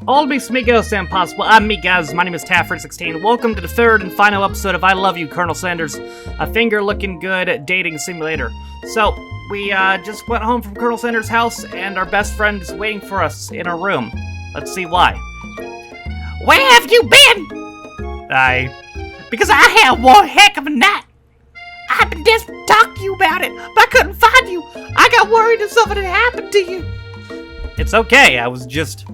All beats Migos and possible. I'm Migos. My name is Tafford16. Welcome to the third and final episode of I Love You, Colonel Sanders, a finger-looking good dating simulator. So, we just went home from Colonel Sanders' house, and our best friend is waiting for us in our room. Let's see why. Where have you been? Because I had one heck of a night. I've been desperate to talk to you about it, but I couldn't find you. I got worried that something had happened to you. It's okay, I was just...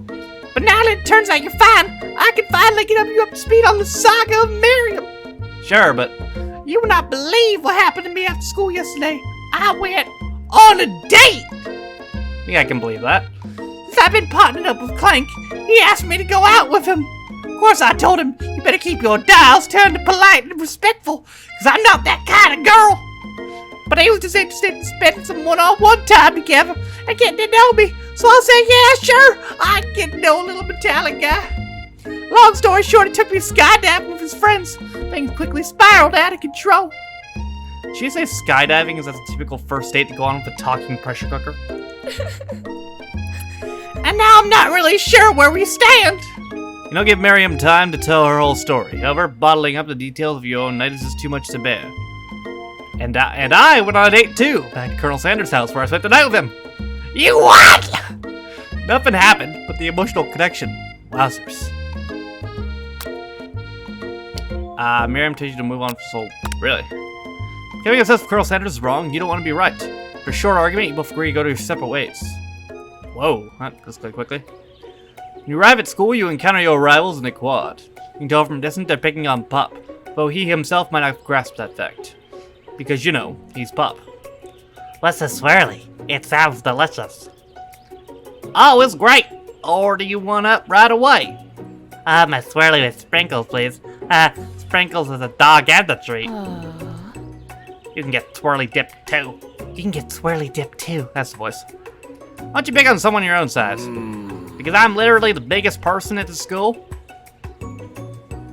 But now that it turns out you're fine, I can finally get you up to speed on the saga of Miriam. Sure, but... You would not believe what happened to me after school yesterday. I went on a date. Yeah, I can believe that. Since I've been partnered up with Clank, he asked me to go out with him. Of course, I told him, you better keep your dials turned to polite and respectful, because I'm not that kind of girl. But he was just interested in spending some one-on-one time together and getting to know me. So I said, yeah, sure, I can get to know a little metallic guy. Long story short, he took me skydiving with his friends. Things quickly spiraled out of control. Did she say skydiving is a typical first date to go on with a talking pressure cooker? And now I'm not really sure where we stand. You don't give Miriam time to tell her whole story. However, bottling up the details of your own night is just too much to bear. And I went on a date too, back at Colonel Sanders' house where I spent the night with him. You what? Nothing happened, but the emotional connection. Wowzers. Miriam tells you to move on for soul. Really? Getting obsessed with Colonel Sanders is wrong. You don't want to be right. For a short argument, you both agree to go to your separate ways. Whoa, that goes quite quickly. When you arrive at school, you encounter your rivals in the quad. You can tell from a distance they're picking on Pup, though he himself might not grasp that fact. Because, you know, he's Pup. What's a swirly? It sounds delicious. Oh, it's great! Or do you want up right away? My swirly with sprinkles, please. Sprinkles is a dog and a treat. You can get swirly dip too. You can get swirly dip too. That's the voice. Why don't you pick on someone your own size? Because I'm literally the biggest person at the school?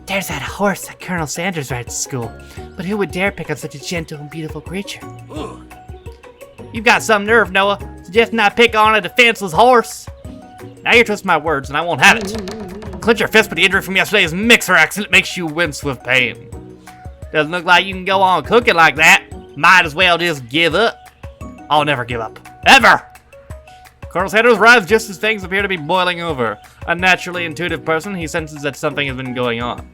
There's that horse that Colonel Sanders rides to school. But who would dare pick on such a gentle and beautiful creature? You've got some nerve, Noah. Suggesting I pick on a defenseless horse. Now you're twisting my words, and I won't have it. Clench your fist, but the injury from yesterday's mixer accident makes you wince with pain. Doesn't look like you can go on cooking like that. Might as well just give up. I'll never give up. Ever! Colonel Sanders arrives just as things appear to be boiling over. A naturally intuitive person, he senses that something has been going on.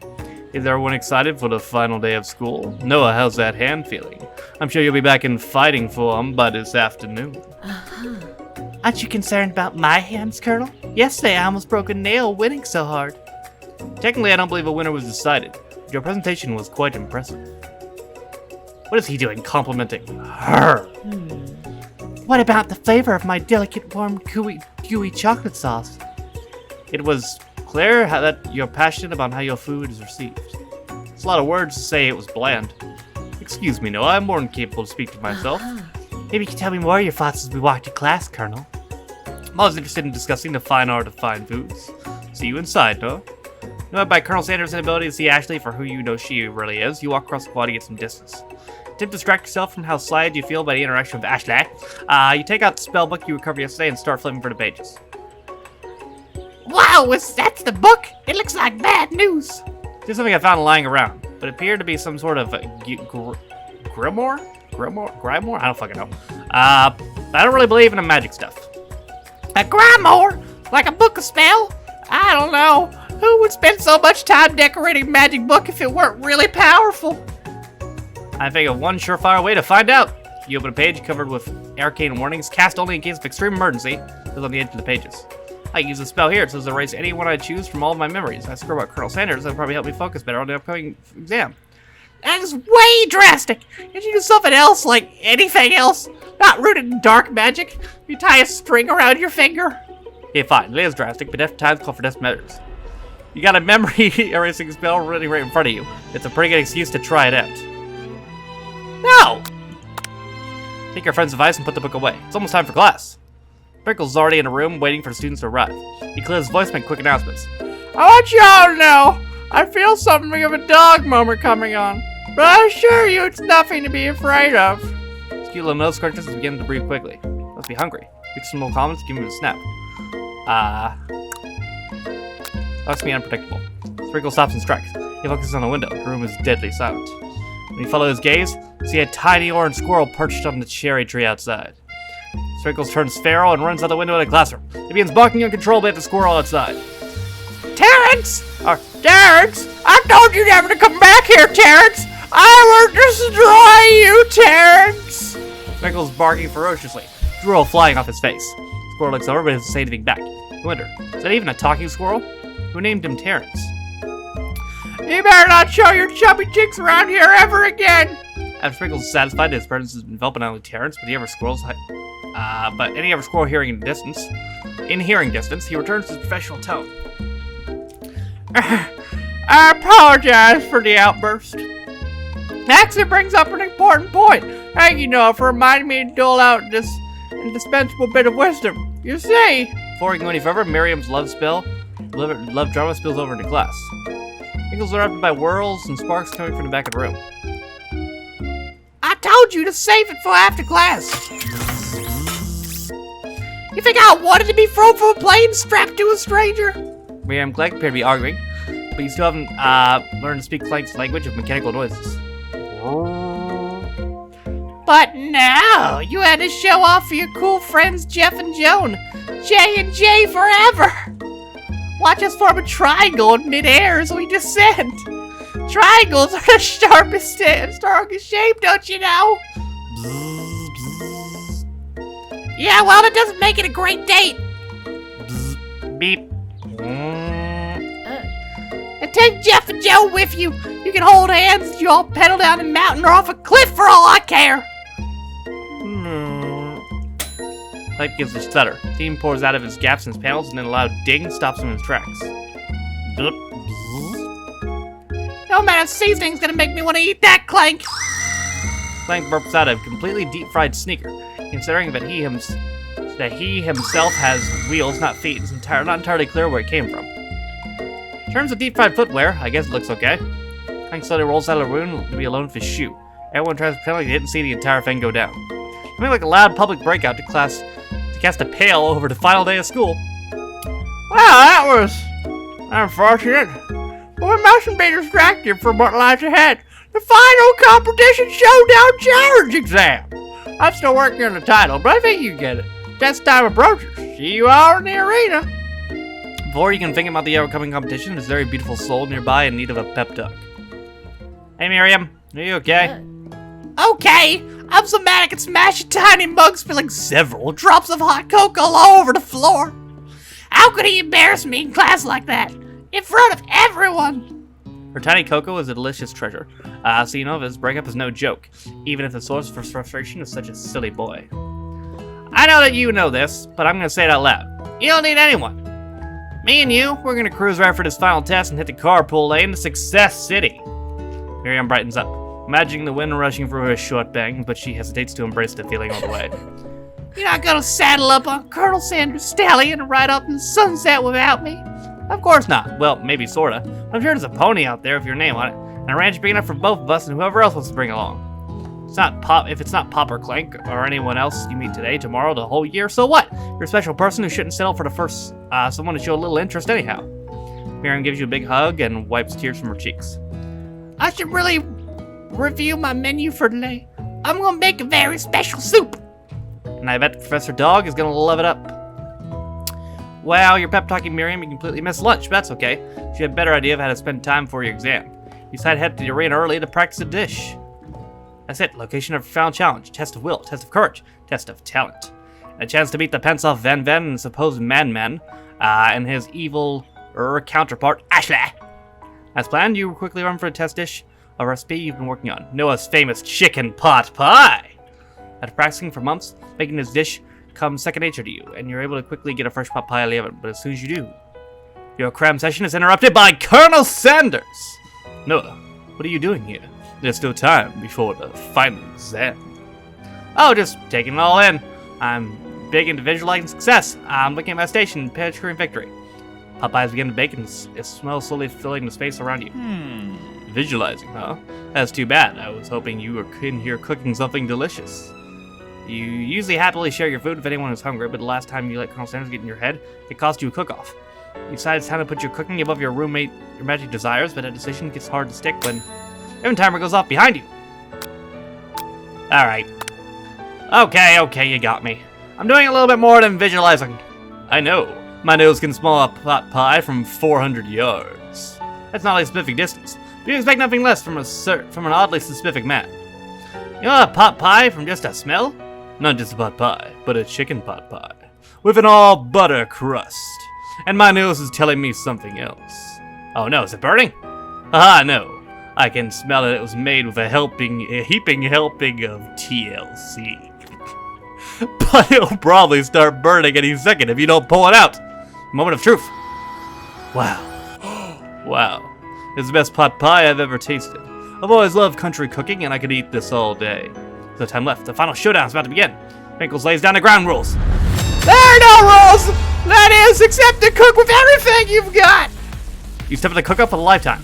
Is everyone excited for the final day of school? Noah, how's that hand feeling? I'm sure you'll be back in fighting form by this afternoon. Aren't you concerned about my hands, Colonel? Yesterday I almost broke a nail winning so hard. Technically, I don't believe a winner was decided. But your presentation was quite impressive. What is he doing complimenting her? What about the flavor of my delicate, warm, gooey chocolate sauce? It was clear that you're passionate about how your food is received. It's a lot of words to say it was bland. Excuse me, Noah, I'm more than capable to speak for myself. Maybe you can tell me more of your thoughts as we walk to class, Colonel. I'm always interested in discussing the fine art of fine foods. See you inside, Noah. Noah, by Colonel Sanders' inability to see Ashley for who you know she really is, you walk across the quad to get some distance. Attempt to distract yourself from how slighted you feel by the interaction with Ashley. You take out the spell book you recovered yesterday and start flipping through the pages. Wow, that's the book? It looks like bad news. Here's something I found lying around, but it appeared to be some sort of grimoire? Grimoire? I don't fucking know. I don't really believe in the magic stuff. A grimoire? Like a book of spell? I don't know. Who would spend so much time decorating a magic book if it weren't really powerful? I think of one surefire way to find out. You open a page covered with arcane warnings, cast only in case of extreme emergency. It's on the edge of the pages. I use a spell here. It says erase anyone I choose from all of my memories. I screw about Colonel Sanders. That'll probably help me focus better on the upcoming exam. That is way drastic. Can't you do something else, like anything else? Not rooted in dark magic. You tie a string around your finger. Okay, fine. It is drastic, but deft times call for deft measures. You got a memory erasing spell running right in front of you. It's a pretty good excuse to try it out. No! Take your friend's advice and put the book away. It's almost time for class. Sprinkle's already in the room waiting for the students to arrive. He clears his voice and make quick announcements. I want you all to know, I feel something of a dog moment coming on, but I assure you it's nothing to be afraid of. His cute little nose scratches and begin to breathe quickly. Must be hungry. Get some more comments, give him a snap. Looks to be unpredictable. Sprinkle stops and strikes. He focuses on the window. The room is deadly silent. When you follow his gaze, you see a tiny orange squirrel perched on the cherry tree outside. Sprinkles turns feral and runs out the window in the classroom. He begins barking uncontrollably at the squirrel outside. Terrence! Terrence! I told you never to come back here, Terrence! I will destroy you, Terrence! Sprinkles barking ferociously, drool flying off his face. The squirrel looks over but doesn't say anything back. You wonder, is that even a talking squirrel? Who named him Terrence? You better not show your chubby cheeks around here ever again! After Sprinkles is satisfied that his presence has been enveloped not only Terrence, but any other squirrel hearing distance, he returns to his professional tone. I apologize for the outburst. Actually brings up an important point. Thank you, Noah, for reminding me to dole out this indispensable bit of wisdom. You see... Before we go any further, Miriam's love drama spills over into class. Sprinkles are interrupted by whirls and sparks coming from the back of the room. I told you to save it for after class. You think I wanted to be thrown from a plane strapped to a stranger? Miriam and Clank appear to be arguing, but you still haven't learned to speak Clank's language of mechanical noises. But now, you had to show off for your cool friends Jeff and Joan. J&J forever! Watch us form a triangle in midair as we descend. Triangles are the sharpest and strongest shape, don't you know? Yeah, well, that doesn't make it a great date. Beep. And take Jeff and Joe with you. You can hold hands as you all pedal down the mountain or off a cliff for all I care. Pipe gives a stutter. Steam pours out of his gaps in his panels, and then a loud ding stops him in his tracks. No amount of seasoning's gonna make me want to eat that, Clank. Clank burps out a completely deep-fried sneaker, considering that he himself has wheels, not feet. It's not entirely clear where it came from. In terms of deep-fried footwear, I guess it looks okay. Clank slowly rolls out of the room to be alone with his shoe. Everyone tries to pretend like they didn't see the entire thing go down. Something like a loud public breakout to cast a pail over the final day of school. Well, that was unfortunate. But we mustn't be distracted from what lies ahead. The final competition showdown challenge exam. I'm still working on the title, but I think you get it. Test time approaches. See you all in the arena. Before you can think about the upcoming competition, there's a very beautiful soul nearby in need of a pep talk. Hey Miriam, are you okay? Okay, I'm so mad I can smash a tiny mug spilling several drops of hot cocoa all over the floor. How could he embarrass me in class like that? In front of everyone! Her tiny cocoa is a delicious treasure, so you know this breakup is no joke, even if the source for frustration is such a silly boy. I know that you know this, but I'm gonna say it out loud. You don't need anyone. Me and you, we're gonna cruise right for this final test and hit the carpool lane to Success City. Miriam brightens up, imagining the wind rushing through her short bangs, but she hesitates to embrace the feeling all the way. You're not gonna saddle up on Colonel Sanders' stallion and ride up in the sunset without me? Of course not. Well, maybe sorta. I'm sure there's a pony out there with your name on it, and a ranch big enough for both of us and whoever else wants to bring along. If it's not Pop or Clank or anyone else you meet today, tomorrow, the whole year, so what? You're a special person who shouldn't settle for the first someone to show a little interest anyhow. Miriam gives you a big hug and wipes tears from her cheeks. I should really review my menu for today. I'm gonna make a very special soup. And I bet Professor Dog is gonna love it up. Well, you're pep talking Miriam, you completely missed lunch, but that's okay. She had a better idea of how to spend time for your exam. You decided to head to the arena early to practice a dish. That's it, location of profound challenge, test of will, test of courage, test of talent. And a chance to beat the Pensoff Van Ven and supposed Man and his evil counterpart, Ashley. As planned, you quickly run for a test dish, a recipe you've been working on, Noah's famous chicken pot pie. After practicing for months, making this dish comes second nature to you, and you're able to quickly get a fresh pot pie out of the oven. But as soon as you do, your cram session is interrupted by Colonel Sanders. Noah, what are you doing here? There's still time before the final exam. Oh, just taking it all in. I'm big into visualizing success. I'm looking at my station and picturing victory. Pot pies begin to bake and it smells slowly filling the space around you. Visualizing, huh? That's too bad. I was hoping you were in here cooking something delicious. You usually happily share your food with anyone who's hungry, but the last time you let Colonel Sanders get in your head, it cost you a cook-off. You decide it's time to put your cooking above your roommate, your magic desires, but a decision gets hard to stick when every timer goes off behind you. Alright. Okay, you got me. I'm doing a little bit more than visualizing. I know. My nose can smell a pot pie from 400 yards. That's not a specific distance, but you expect nothing less from an oddly specific man. You want a pot pie from just a smell? Not just a pot pie, but a chicken pot pie. With an all-butter crust. And my nose is telling me something else. Oh no, is it burning? Aha, no. I can smell it was made with a heaping helping of TLC. But it'll probably start burning any second if you don't pull it out. Moment of truth. Wow. Wow. It's the best pot pie I've ever tasted. I've always loved country cooking, and I could eat this all day. There's no time left. The final showdown is about to begin. Pinkles lays down the ground rules. There are no rules! That is, except to cook with everything you've got! You step in the cook-up for a lifetime.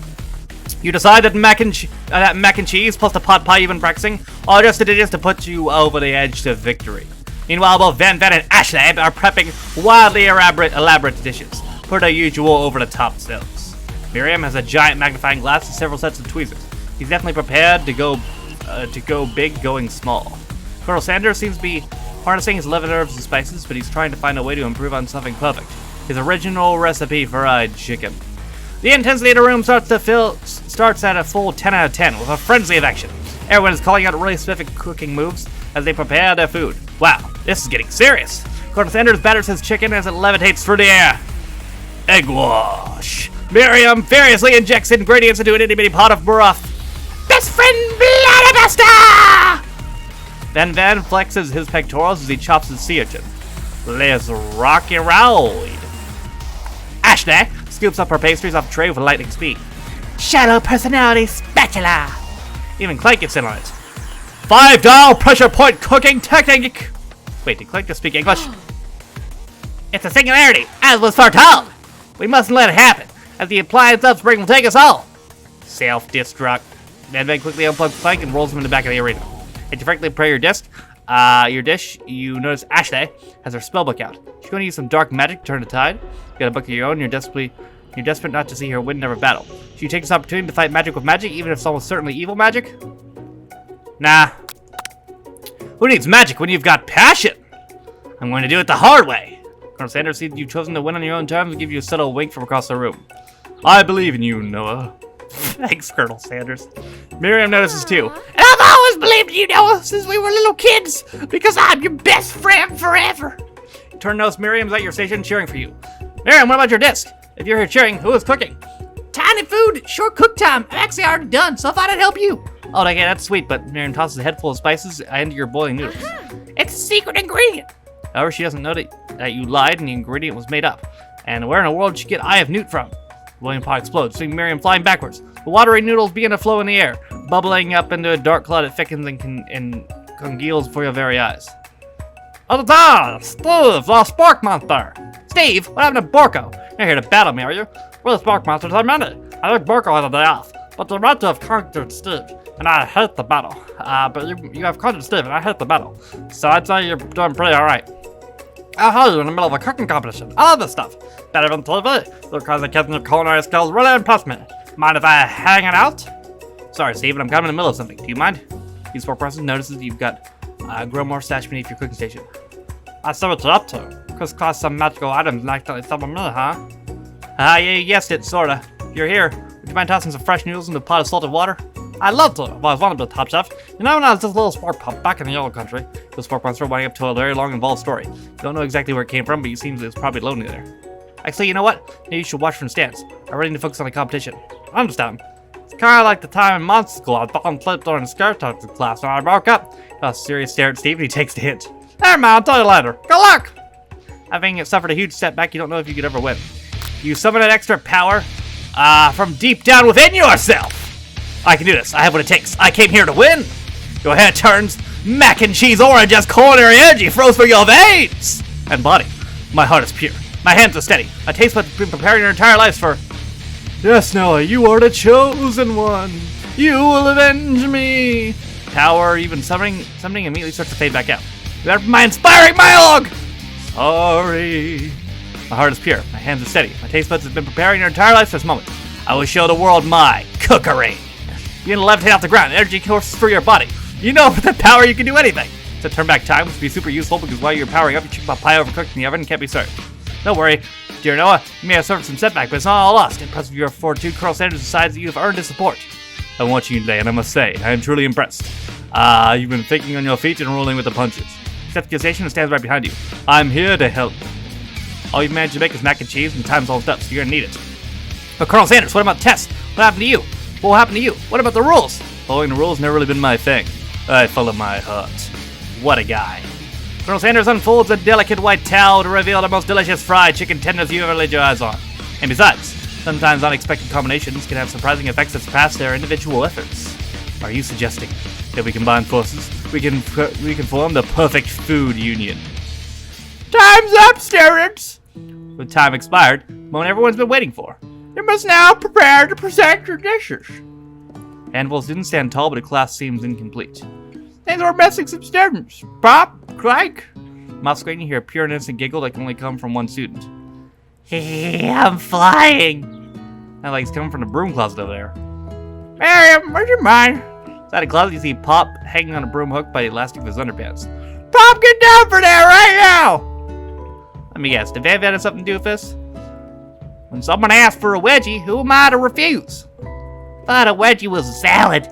You decide that mac and cheese plus the pot pie you've been practicing are just additions to put you over the edge to victory. Meanwhile, both Van and Ashley are prepping wildly elaborate dishes for their usual over-the-top selves. Miriam has a giant magnifying glass and several sets of tweezers. He's definitely prepared to go big, going small. Colonel Sanders seems to be harnessing his 11 herbs and spices, but he's trying to find a way to improve on something perfect. His original recipe for fried chicken. The intensity of the room starts at a full 10 out of 10 with a frenzy of action. Everyone is calling out really specific cooking moves as they prepare their food. Wow, this is getting serious. Colonel Sanders batters his chicken as it levitates through the air. Egg wash. Miriam furiously injects ingredients into an itty-bitty pot of broth. Best friend Bloodbuster! Van flexes his pectorals as he chops his sea urchin. Let's rock and roll. Ashley scoops up her pastries off a tray with lightning speed. Shallow personality spatula. Even Clank gets in on it. 5-dial pressure point cooking technique. Wait, did Clank just speak English? It's a singularity, as was foretold. We mustn't let it happen, as the appliance upspring will take us all. Self-destruct. Van quickly unplugs Clank and rolls him in the back of the arena. As you frankly prepare your dish, you notice Ashley has her spellbook out. She's going to use some dark magic to turn the tide. You got a book of your own, you're desperate not to see her win never battle. Should you take this opportunity to fight magic with magic, even if it's almost certainly evil magic? Nah. Who needs magic when you've got passion? I'm going to do it the hard way. Colonel Sanders sees you've chosen to win on your own terms and give you a subtle wink from across the room. I believe in you, Noah. Thanks, Colonel Sanders. Miriam notices too. And I've always believed in you, Noah, since we were little kids, because I'm your best friend forever. You turn to notice Miriam's at your station cheering for you. Miriam, what about your disc? If you're here cheering, who is cooking? Tiny food, short cook time. I'm actually already done, so I thought I'd help you. Oh, okay, that's sweet, but Miriam tosses a head full of spices into your boiling noodles. It's a secret ingredient. However, she doesn't know that you lied and the ingredient was made up. And where in the world did you get Eye of Newt from? William pot explodes, seeing Miriam flying backwards. The watery noodles begin to flow in the air, bubbling up into a dark cloud that thickens and congeals before your very eyes. Oh, Steve, the spark monster! Steve, what happened to Borko? You're here to battle me, are you? We're the spark monsters, I meant it. I think Borko had a day off, but you're meant to have conquered Steve, and I hate the battle. But you have conquered Steve, and I hate the battle. So I'd say you're doing pretty alright. I'll hold you in the middle of a cooking competition. I love this stuff. Better than TV. The kinds of kids and your culinary skills really impress me. Mind if I hang it out? Sorry, Steve, but I'm kind of in the middle of something. Do you mind? These four persons notices you've got a grow more stash beneath your cooking station. I see what you're up to. Crisscross some magical items and accidentally summon me, huh? Yeah, you guessed it, sorta. If you're here, would you mind tossing some fresh noodles into a pot of salted water? I'd love to. Well, I was wanted to be a top chef. You know, when I was just a little spark pop back in the yellow country, the spark monster winding up to a very long, involved story. You don't know exactly where it came from, but it seems it's probably lonely there. Actually, you know what? Maybe you should watch from the stands. I'm ready to focus on the competition. I understand. It's kind of like the time in monster school. I fell asleep during the scare tactics class when I broke up. A serious stare at Steve, and he takes the hint. Never mind, I'll tell you later. Good luck! Having suffered a huge setback, you don't know if you could ever win. You summon an extra power from deep down within yourself. I can do this. I have what it takes. I came here to win. Your head turns mac and cheese orange as culinary energy flows through your veins and body. My heart is pure. My hands are steady. A taste bud's been preparing your entire lives for. Yes, Noah, you are the chosen one. You will avenge me. Power, even summoning immediately starts to fade back out. You have my inspiring monologue. Sorry. My heart is pure. My hands are steady. My taste buds have been preparing your entire life for this moment. I will show the world my cookery. You're gonna levitate off the ground. Energy courses through your body. You know, with that power, you can do anything. To turn back time, which would be super useful because while you're powering up, your chicken pot pie overcooked in the oven and can't be served. Don't worry, dear Noah. You may have suffered some setback, but it's not all lost. Impressed with your fortitude, Colonel Sanders decides that you have earned his support. I want you today, and I must say, I am truly impressed. You've been thinking on your feet and rolling with the punches. Accept the accusation and stands right behind you. I'm here to help. All you've managed to make is mac and cheese, and time's almost up, so you're gonna need it. But Colonel Sanders, what about the test? What happened to you? What will happen to you? What about the rules? Following the rules never really been my thing. I follow my heart. What a guy. Colonel Sanders unfolds a delicate white towel to reveal the most delicious fried chicken tenders you've ever laid your eyes on. And besides, sometimes unexpected combinations can have surprising effects that surpass their individual efforts. Are you suggesting that we combine forces, we can form the perfect food union? Time's up, students! With time expired, the moment everyone's been waiting for. You must now prepare to present your dishes. Handful of students stand tall, but the class seems incomplete. Things are missing some students. Pop, Clank. Off screen, you hear a pure and innocent giggle that can only come from one student. Hey, I'm flying. Not like it's coming from the broom closet over there. Miriam, where's your mind? Inside the closet, you see Pop hanging on a broom hook by the elastic of his underpants. Pop, get down for there right now! Let me guess, did Van Van have something to do with this? When someone asks for a wedgie, who am I to refuse? Thought a wedgie was a salad.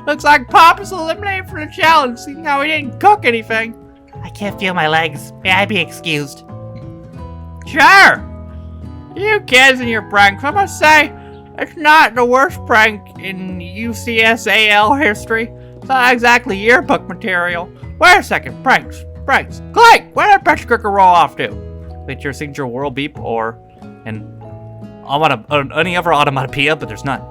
Looks like Pop is eliminated from the challenge, seeing how he didn't cook anything. I can't feel my legs. May I be excused? Sure! You kids and your pranks, I must say, it's not the worst prank in UCSAL history. It's not exactly yearbook material. Wait a second, pranks. Clank, where did pressure cooker roll off to? With your signature whirl beep or any other automatopoeia, but there's none.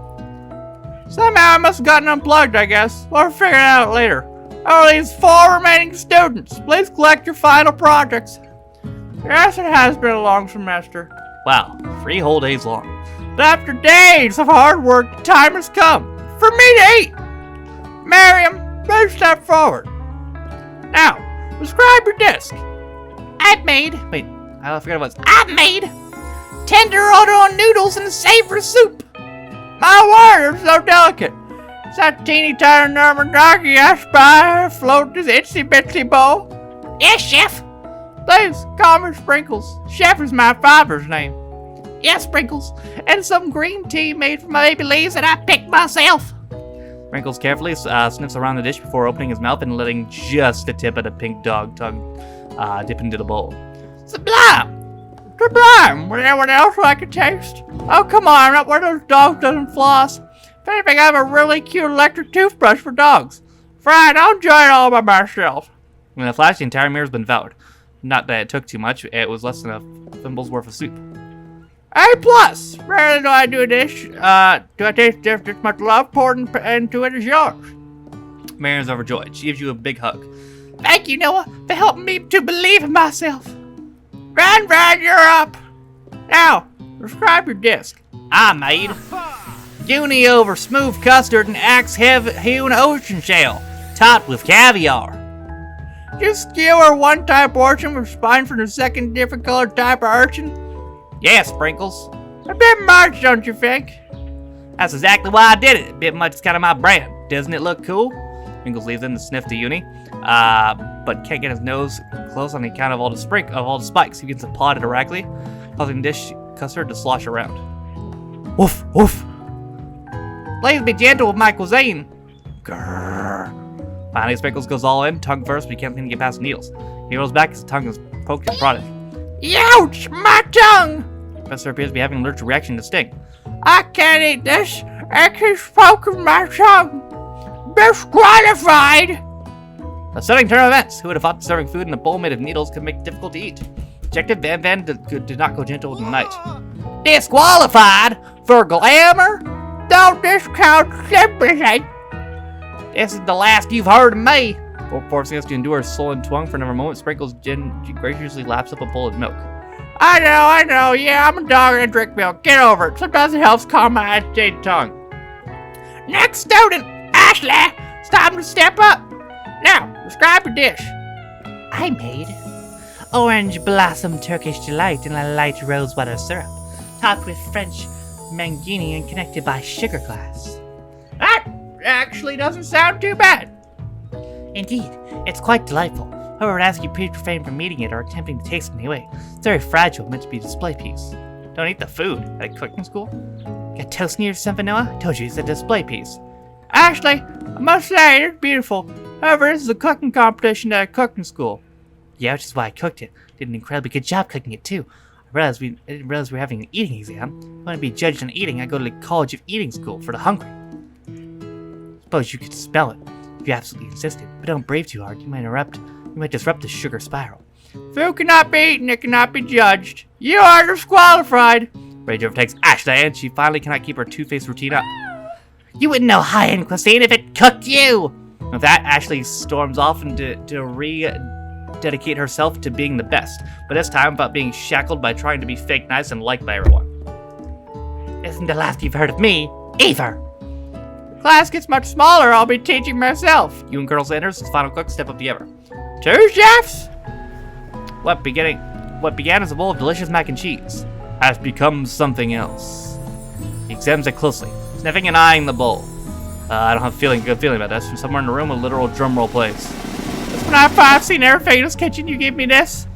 Somehow I must have gotten unplugged, I guess. We'll figure it out later. Oh, these 4 remaining students, please collect your final projects. Yes, it has been a long semester. Wow, 3 whole days long. But after days of hard work, the time has come for me to eat. Miriam, please step forward. Now, describe your disc. I've made tender odor noodles and savory soup. My word, they're so delicate. It's that teeny tiny Norman doggy I spy float this itsy bitsy bowl. Yes, Chef. Please, call me Sprinkles. Chef is my father's name. Yes, Sprinkles. And some green tea made from my baby leaves that I picked myself. Sprinkles carefully sniffs around the dish before opening his mouth and letting just the tip of the pink dog tongue dip into the bowl. Sublime! Would anyone else like a taste? Oh, come on, not one of those dogs doesn't floss. If anything, I have a really cute electric toothbrush for dogs. Fine, I'll enjoy it all by myself. In a flash, the entire meal has been devoured. Not that it took too much, it was less than a thimble's worth of soup. A+. Rarely do I do a dish. Do I taste just as much love poured into it as yours? Marian's overjoyed. She gives you a big hug. Thank you, Noah, for helping me to believe in myself. Van, you're up. Now, describe your disc. I made uni over smooth custard and axe-hewn ocean shell, topped with caviar. Just skewer one type orchard with spine from the second different colored type of urchin? Yes, Sprinkles. A bit much, don't you think? That's exactly why I did it. A bit much is kind of my brand. Doesn't it look cool? Sprinkles leaves in to sniff the uni, but can't get his nose close on account of all the spikes. He begins to paw it directly, causing the dish custard to slosh around. Woof, woof. Please be gentle with my cuisine. Grrr. Finally, Sprinkles goes all in, tongue first, but he can't seem to get past the needles. He rolls back as the tongue is poked and prodded. Ouch! My tongue! Professor appears to be having an allergic reaction to sting. I can't eat this. It keeps poking my tongue. Disqualified! A sudden turn of events. Who would have thought serving food in a bowl made of needles could make it difficult to eat? Objective Van did not go gentle with the night. Disqualified? For glamour? Don't discount sympathy. This is the last you've heard of me. Before forcing us to endure a sullen twang for another moment, Sprinkles graciously laps up a bowl of milk. I know. Yeah, I'm a dog and I drink milk. Get over it. Sometimes it helps calm my agitated tongue. Next student, Ashley. It's time to step up. Now, describe your dish. I made orange blossom Turkish delight in a light rosewater syrup, topped with French mangini and connected by sugar glass. That actually doesn't sound too bad. Indeed, it's quite delightful. However, I'd ask you please refrain from eating it or attempting to taste it in any way. It's very fragile, meant to be a display piece. Don't eat the food at a cooking school. Got toast near something, Noah? Told you it's a display piece. Actually, I must say it's beautiful. However, this is a cooking competition at a cooking school. Yeah, which is why I cooked it. Did an incredibly good job cooking it, too. I didn't realize we were having an eating exam. If I want to be judged on eating, I go to the College of Eating School for the hungry. Suppose you could spell it, if you absolutely insisted. But don't brave too hard, you might disrupt the sugar spiral. Food cannot be eaten, it cannot be judged. You are disqualified. Rage overtakes Ashley, and she finally cannot keep her two-faced routine up. You wouldn't know high-end cuisine if it cooked you! With that, Ashley storms off to rededicate herself to being the best, but this time about being shackled by trying to be fake nice and liked by everyone. Isn't the last you've heard of me, either. Class gets much smaller, I'll be teaching myself. You and Colonel Sanders, as final cook, step up together. 2 chefs? What began as a bowl of delicious mac and cheese has become something else. He examines it closely, sniffing and eyeing the bowl. I don't have a good feeling about this. From somewhere in the room, a literal drum roll plays. When I've seen everything in this kitchen, you give me this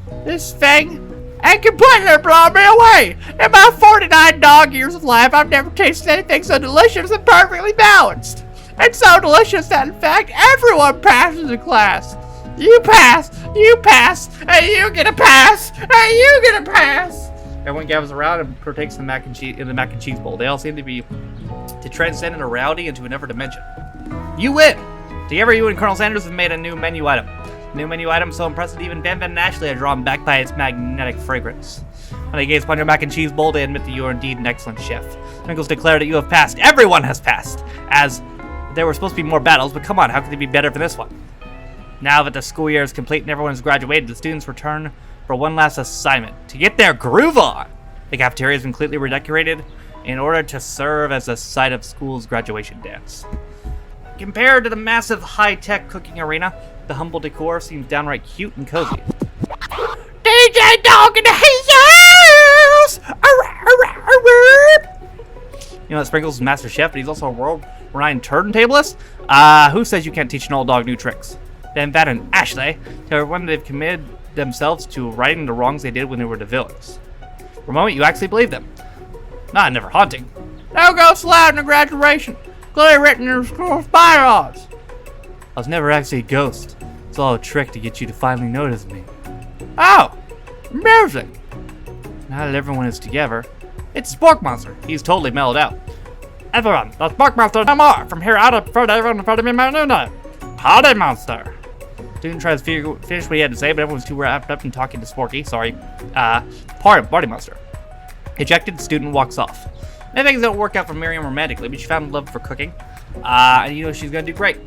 thing, and completely blow me away. In my 49 dog years of life, I've never tasted anything so delicious and perfectly balanced. It's so delicious that, in fact, everyone passes the class. You pass, and you get a pass, and you get a pass. Everyone gathers around and partakes in the mac and cheese bowl. They all seem to transcend a reality into another dimension. You win! Together, you and Colonel Sanders have made a new menu item. A new menu item so impressive even Van and Ashley are drawn back by its magnetic fragrance. When they gaze upon your mac and cheese bowl, they admit that you are indeed an excellent chef. Sprinkles declare that you have passed. Everyone has passed! As there were supposed to be more battles, but come on, how could they be better than this one? Now that the school year is complete and everyone has graduated, the students return for one last assignment, to get their groove on! The cafeteria has been completely redecorated in order to serve as the site of school's graduation dance. Compared to the massive high-tech cooking arena, the humble decor seems downright cute and cozy. DJ Dog in the house! You know that Sprinkles is master chef, but he's also a world-renowned turntablist? Who says you can't teach an old dog new tricks? Then Van and Ashley tell everyone they've committed themselves to righting the wrongs they did when they were the villains. For a moment, you actually believe them. Not never haunting. No ghosts allowed in the graduation. Clearly written in the school's bylaws. I was never actually a ghost. It's all a trick to get you to finally notice me. Oh, music. Now that everyone is together, it's Spork Monster. He's totally mellowed out. Everyone, the Spork Monster no more. From here out, everyone in front of me, Party Monster. Student tries to finish what he had to say, but everyone's too wrapped up in talking to Sporky. Party Monster. Ejected, student walks off. Maybe things don't work out for Miriam romantically, but she found love for cooking. And you know she's gonna do great.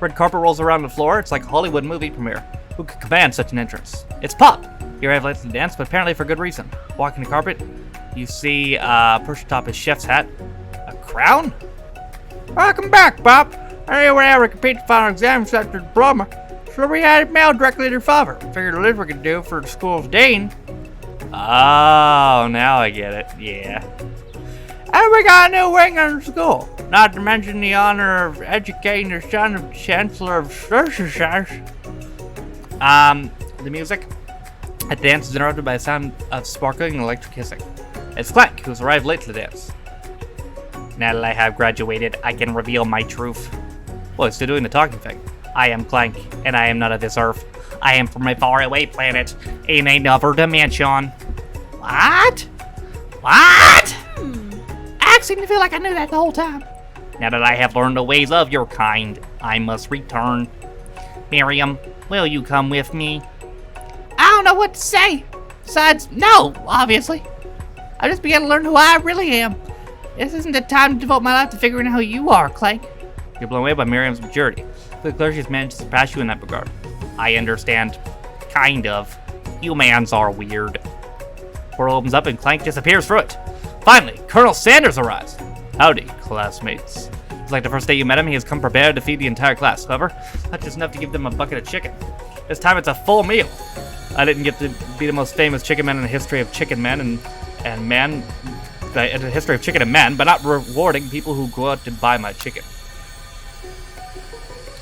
Red carpet rolls around the floor. It's like a Hollywood movie premiere. Who could command such an entrance? It's Pop. He arrived late to the dance, but apparently for good reason. Walking the carpet, you see perched atop his chef's hat. A crown? Welcome back, Pop. I knew whenever complete the final exam after the diploma, so we had it mailed directly to your father. Figured the least we could do for the school's dean. Oh, now I get it. Yeah. And we got a new wing on the school. Not to mention the honor of educating the son of the Chancellor of Cercesas. The music at the dance is interrupted by a sound of sparkling and electric hissing. It's Clank, who's arrived late to the dance. Now that I have graduated, I can reveal my truth. Well, it's still doing the talking thing. I am Clank, and I am not of this earth. I am from a faraway planet in another dimension. What? What? I seem to feel like I knew that the whole time. Now that I have learned the ways of your kind, I must return. Miriam, will you come with me? I don't know what to say. Besides, no, obviously. I just began to learn who I really am. This isn't the time to devote my life to figuring out who you are, Clank. You're blown away by Miriam's maturity. The clergy has managed to surpass you in that regard. I understand. Kind of. Humans are weird. Portal opens up and Clank disappears through it. Finally, Colonel Sanders arrives. Howdy, classmates. It's like the first day you met him, he has come prepared to feed the entire class. However, not just enough to give them a bucket of chicken. This time it's a full meal. I didn't get to be the most famous chicken man in the history of chicken men in the history of chicken and men, but not rewarding people who go out to buy my chicken.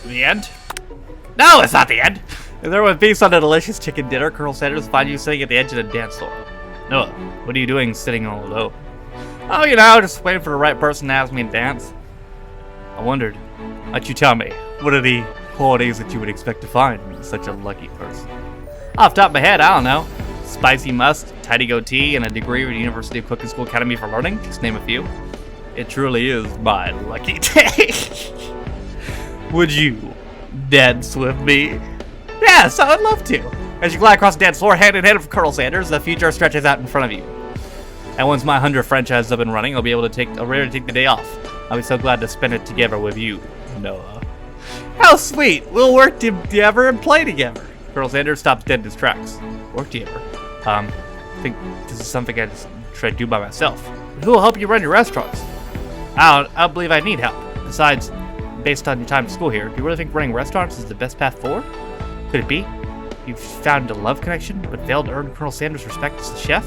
The end? No, it's not the end. If there was peace on a delicious chicken dinner, Colonel Sanders will find you sitting at the edge of the dance floor. Noah, what are you doing sitting all alone? Oh, you know, just waiting for the right person to ask me to dance. I wondered, why'd you tell me? What are the qualities that you would expect to find in such a lucky person? Off the top of my head, I don't know. Spicy must, tidy goatee, and a degree from the University of Cooking School Academy for Learning, just name a few. It truly is my lucky day. Would you dance with me? Yes, I would love to. As you glide across the dance floor, hand in hand with Colonel Sanders, the future stretches out in front of you. And once my 100 franchise is up and running, I'll be able to take the day off. I'll be so glad to spend it together with you, Noah. How sweet! We'll work together and play together. Colonel Sanders stops dead in his tracks. Work together. I think this is something I just try to do by myself. Who will help you run your restaurants? I don't believe I need help. Besides, based on your time at school here, do you really think running restaurants is the best path forward? Could it be? You've found a love connection, but failed to earn Colonel Sanders' respect as the chef?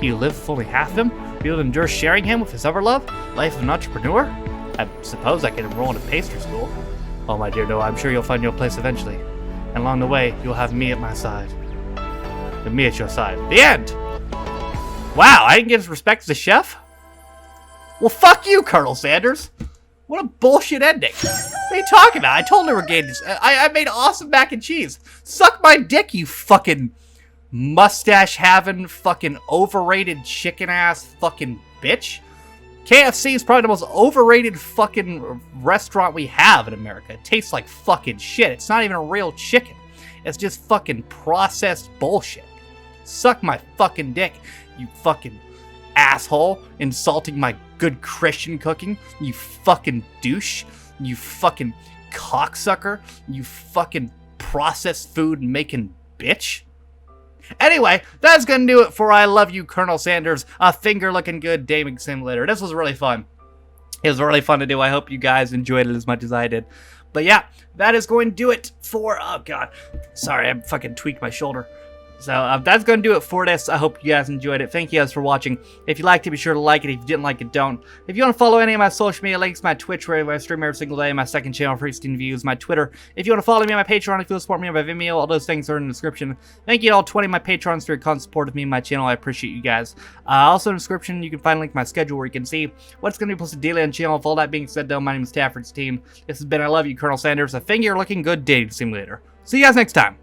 You live with only half of him? Be able to endure sharing him with his other love? Life of an entrepreneur? I suppose I could enroll in a pastry school. Oh, my dear Noah, I'm sure you'll find your place eventually. And along the way, you'll have me at my side. And me at your side. The end! Wow, I didn't get his respect as a chef? Well, fuck you, Colonel Sanders. What a bullshit ending. What are you talking about? I totally regained this. I made awesome mac and cheese. Suck my dick, you fucking mustache-having, fucking overrated chicken-ass fucking bitch. KFC is probably the most overrated fucking restaurant we have in America. It tastes like fucking shit. It's not even a real chicken. It's just fucking processed bullshit. Suck my fucking dick, you fucking asshole, insulting my good Christian cooking, you fucking douche, you fucking cocksucker, you fucking processed food making bitch. Anyway, that's gonna do it for I Love You, Colonel Sanders, a finger looking good Daming Simulator. This was really fun. It was really fun to do. I hope you guys enjoyed it as much as I did. But yeah, that is going to do it for, oh god, sorry, I fucking tweaked my shoulder. So that's going to do it for this. I hope you guys enjoyed it. Thank you guys for watching. If you liked it, be sure to like it. If you didn't like it, don't. If you want to follow any of my social media links, my Twitch where I stream every single day, my second channel for 16 views, my Twitter. If you want to follow me on my Patreon, if you want to support me on my Vimeo, all those things are in the description. Thank you to all 20 of my Patrons for your constant support of me and my channel. I appreciate you guys. Also in the description, you can find a link to my schedule where you can see what's going to be posted daily on the channel. With all that being said, though, my name is Stafford's team. This has been I Love You, Colonel Sanders, a finger looking good dating simulator. See you guys next time.